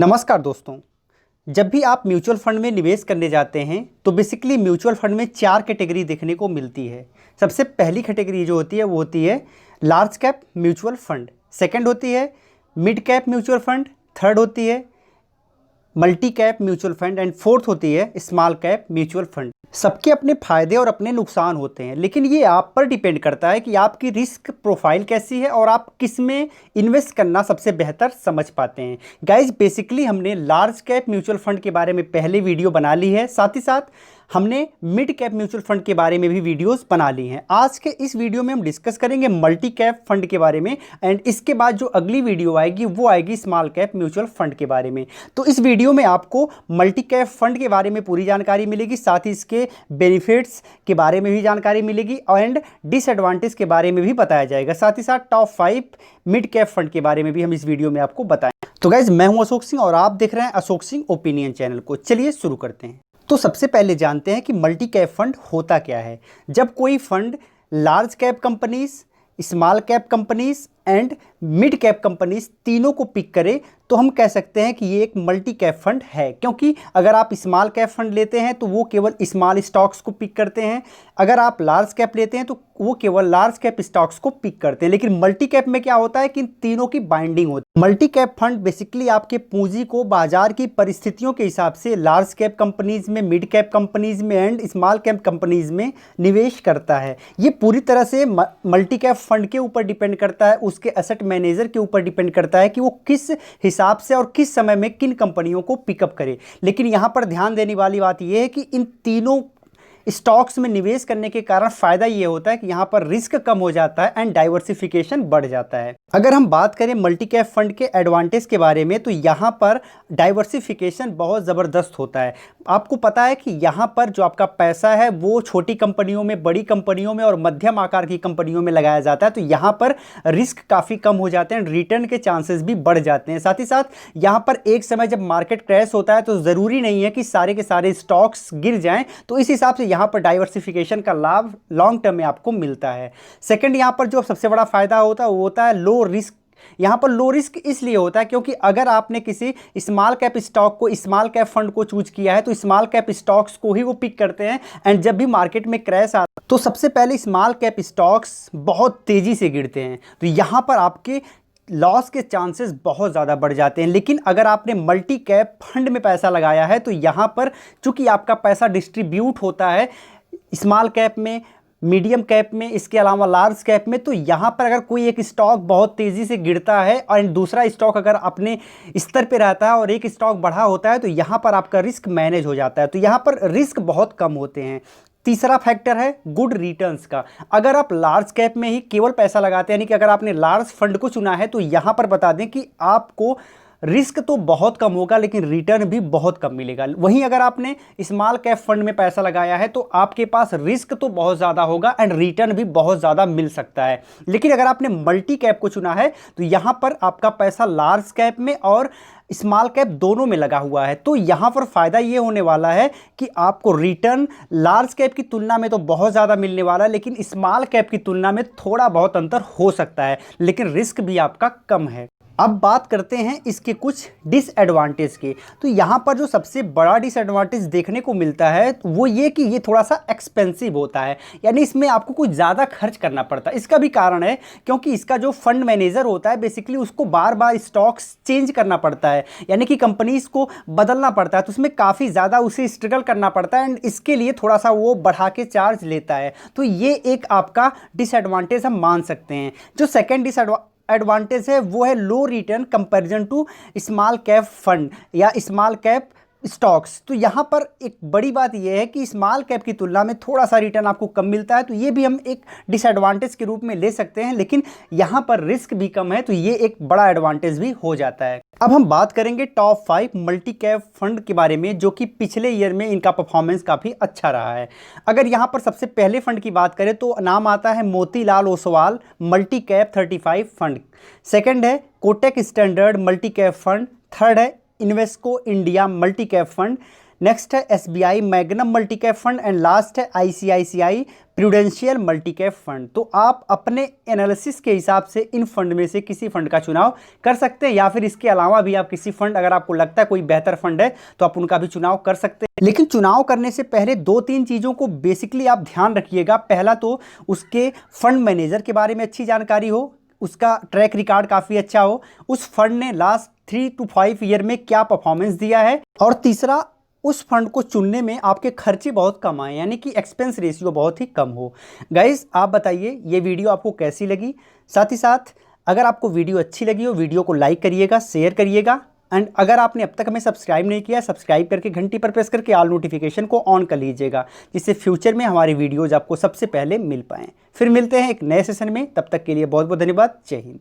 नमस्कार दोस्तों। जब भी आप म्यूचुअल फंड में निवेश करने जाते हैं तो बेसिकली म्यूचुअल फंड में चार कैटेगरी देखने को मिलती है। सबसे पहली कैटेगरी जो होती है वो होती है large cap mutual fund, second होती है mid cap mutual fund, third होती है multi cap mutual fund and fourth होती है स्मॉल कैप म्यूचुअल फंड। सबके अपने फायदे और अपने नुकसान होते हैं, लेकिन ये आप पर डिपेंड करता है कि आपकी रिस्क प्रोफाइल कैसी है और आप किस में इन्वेस्ट करना सबसे बेहतर समझ पाते हैं। गाइज बेसिकली हमने लार्ज कैप म्यूचुअल फंड के बारे में पहले वीडियो बना ली है, साथ ही साथ हमने मिड कैप म्यूचुअल फंड के बारे में भी वीडियोस बना ली हैं। आज के इस वीडियो में हम डिस्कस करेंगे मल्टी कैप फंड के बारे में एंड इसके बाद जो अगली वीडियो आएगी वो आएगी स्मॉल कैप म्यूचुअल फंड के बारे में। तो इस वीडियो में आपको मल्टी कैप फंड के बारे में पूरी जानकारी मिलेगी, साथ ही इसके बेनिफिट्स के बारे में भी जानकारी मिलेगी एंड डिसएडवांटेज के बारे में भी बताया जाएगा। साथ ही साथ टॉप 5 मिड कैप फंड के बारे में भी हम इस वीडियो में आपको बताएं। तो गाइज मैं हूं अशोक सिंह और आप देख रहे हैं अशोक सिंह ओपिनियन चैनल को। चलिए शुरू करते हैं। तो सबसे पहले जानते हैं कि मल्टी कैप फंड होता क्या है। जब कोई fund large cap companies, small cap companies and mid cap companies तीनों को पिक करे तो हम कह सकते हैं कि ये एक मल्टी कैप फंड है, क्योंकि अगर आप स्मॉल कैप फंड लेते हैं तो वो केवल स्मॉल स्टॉक्स को पिक करते हैं, अगर आप लार्ज कैप लेते हैं तो वो केवल लार्ज कैप स्टॉक्स को पिक करते हैं। लेकिन मल्टी कैप में क्या होता है कि इन तीनों की बाइंडिंग होती है। मल्टी कैप फंड बेसिकली आपके पूंजी को बाजार की परिस्थितियों के हिसाब से लार्ज कैप कंपनीज में, मिड कैप कंपनीज में एंड स्मॉल कैप कंपनीज में निवेश करता है। ये पूरी तरह से मल्टी कैप फंड के ऊपर डिपेंड करता है, उसके एसेट मैनेजर के ऊपर डिपेंड करता है कि वो किस हिसाब से और किस समय में किन कंपनियों को पिकअप करे। लेकिन यहां पर ध्यान देने वाली बात यह है कि इन तीनों स्टॉक्स में निवेश करने के कारण फायदा ये होता है कि यहां पर रिस्क कम हो जाता है एंड डाइवर्सिफिकेशन बढ़ जाता है। अगर हम बात करें मल्टी कैप फंड के एडवांटेज के बारे में तो यहां पर डाइवर्सिफिकेशन बहुत ज़बरदस्त होता है। आपको पता है कि यहां पर जो आपका पैसा है वो छोटी कंपनियों में, बड़ी कंपनियों में और मध्यम आकार की कंपनियों में लगाया जाता है, तो यहां पर रिस्क काफ़ी कम हो जाते हैं, रिटर्न के चांसेस भी बढ़ जाते हैं। साथ ही साथ यहां पर एक समय जब मार्केट क्रैश होता है तो ज़रूरी नहीं है कि सारे के सारे स्टॉक्स गिर जाएं, तो इस हिसाब से यहां पर डाइवर्सिफिकेशन का लाभ लॉन्ग टर्म में आपको मिलता है। सेकंड, यहां पर जो सबसे बड़ा फायदा होता है वो होता है लो रिस्क। यहां पर लो रिस्क इसलिए होता है क्योंकि अगर आपने किसी स्मॉल कैप स्टॉक को, स्मॉल कैप फंड को चूज किया है तो स्मॉल कैप स्टॉक्स को ही वो पिक करते हैं एंड जब भी मार्केट में क्रैश आता है तो सबसे पहले स्मॉल कैप स्टॉक्स बहुत तेजी से गिरते हैं, तो यहां पर आपके लॉस के चांसेस बहुत ज़्यादा बढ़ जाते हैं। लेकिन अगर आपने मल्टी कैप फंड में पैसा लगाया है तो यहाँ पर चूंकि आपका पैसा डिस्ट्रीब्यूट होता है स्मॉल कैप में, मीडियम कैप में, इसके अलावा लार्ज कैप में, तो यहाँ पर अगर कोई एक स्टॉक बहुत तेज़ी से गिरता है और दूसरा स्टॉक अगर अपने स्तर पे रहता है और एक स्टॉक बढ़ा होता है तो यहाँ पर आपका रिस्क मैनेज हो जाता है, तो यहाँ पर रिस्क बहुत कम होते हैं। तीसरा फैक्टर है गुड रिटर्न्स का। अगर आप लार्ज कैप में ही केवल पैसा लगाते हैं, यानी कि अगर आपने लार्ज फंड को चुना है तो यहाँ पर बता दें कि आपको रिस्क तो बहुत कम होगा लेकिन रिटर्न भी बहुत कम मिलेगा। वहीं अगर आपने स्मॉल कैप फंड में पैसा लगाया है तो आपके पास रिस्क तो बहुत ज़्यादा होगा एंड रिटर्न भी बहुत ज़्यादा मिल सकता है। लेकिन अगर आपने मल्टी कैप को चुना है तो यहाँ पर आपका पैसा लार्ज कैप में और स्मॉल कैप दोनों में लगा हुआ है, तो यहाँ पर फ़ायदा ये होने वाला है कि आपको रिटर्न लार्ज कैप की तुलना में तो बहुत ज़्यादा मिलने वाला है, लेकिन स्मॉल कैप की तुलना में थोड़ा बहुत अंतर हो सकता है, लेकिन रिस्क भी आपका कम है। अब बात करते हैं इसके कुछ डिसएडवांटेज की। तो यहाँ पर जो सबसे बड़ा डिसएडवांटेज देखने को मिलता है वो ये कि ये थोड़ा सा एक्सपेंसिव होता है, यानी इसमें आपको कुछ ज़्यादा खर्च करना पड़ता है। इसका भी कारण है क्योंकि इसका जो फंड मैनेजर होता है बेसिकली उसको बार बार स्टॉक्स चेंज करना पड़ता है, यानी कि कंपनीज को बदलना पड़ता है, तो उसमें काफ़ी ज़्यादा उसे स्ट्रगल करना पड़ता है एंड इसके लिए थोड़ा सा वो बढ़ा के चार्ज लेता है, तो ये एक आपका डिसएडवांटेज हम मान सकते हैं। जो सेकेंड एडवांटेज है वो है low return comparison to small cap fund या स्मॉल कैप स्टॉक्स। तो यहाँ पर एक बड़ी बात यह है कि स्मॉल कैप की तुलना में थोड़ा सा रिटर्न आपको कम मिलता है, तो ये भी हम एक डिसएडवांटेज के रूप में ले सकते हैं, लेकिन यहाँ पर रिस्क भी कम है तो ये एक बड़ा एडवांटेज भी हो जाता है। अब हम बात करेंगे टॉप 5 मल्टी कैप फंड के बारे में, जो कि पिछले ईयर में इनका परफॉर्मेंस काफ़ी अच्छा रहा है। अगर यहाँ पर सबसे पहले फंड की बात करें तो नाम आता है Motilal Oswal multi cap 35 fund, second है Kotak standard multi cap fund, third है Invesco India multi cap fund, next है SBI magnum multi cap fund and last है ICICI prudential multi cap fund. तो आप अपने एनालिसिस के हिसाब से इन फंड में से किसी फंड का चुनाव कर सकते हैं, या फिर इसके अलावा भी आप किसी फंड, अगर आपको लगता है कोई बेहतर फंड है तो आप उनका भी चुनाव कर सकते हैं। लेकिन चुनाव करने से पहले 2-3 चीज़ों को बेसिकली आप ध्यान रखिएगा। पहला तो उसके फंड मैनेजर के बारे में अच्छी जानकारी हो, उसका ट्रैक रिकॉर्ड काफ़ी अच्छा हो, उस फंड ने लास्ट 3 to 5 ईयर में क्या परफॉर्मेंस दिया है, और तीसरा उस फंड को चुनने में आपके खर्चे बहुत कम आए, यानी कि एक्सपेंस रेशियो बहुत ही कम हो। गाइस आप बताइए ये वीडियो आपको कैसी लगी। साथ ही साथ अगर आपको वीडियो अच्छी लगी हो, वीडियो को लाइक करिएगा, शेयर करिएगा, एंड अगर आपने अब तक हमें सब्सक्राइब नहीं किया, सब्सक्राइब करके घंटी पर प्रेस करके ऑल नोटिफिकेशन को ऑन कर लीजिएगा, जिससे फ्यूचर में हमारी वीडियोज़ आपको सबसे पहले मिल पाएँ। फिर मिलते हैं एक नए सेशन में, तब तक के लिए बहुत बहुत धन्यवाद। जय हिंद।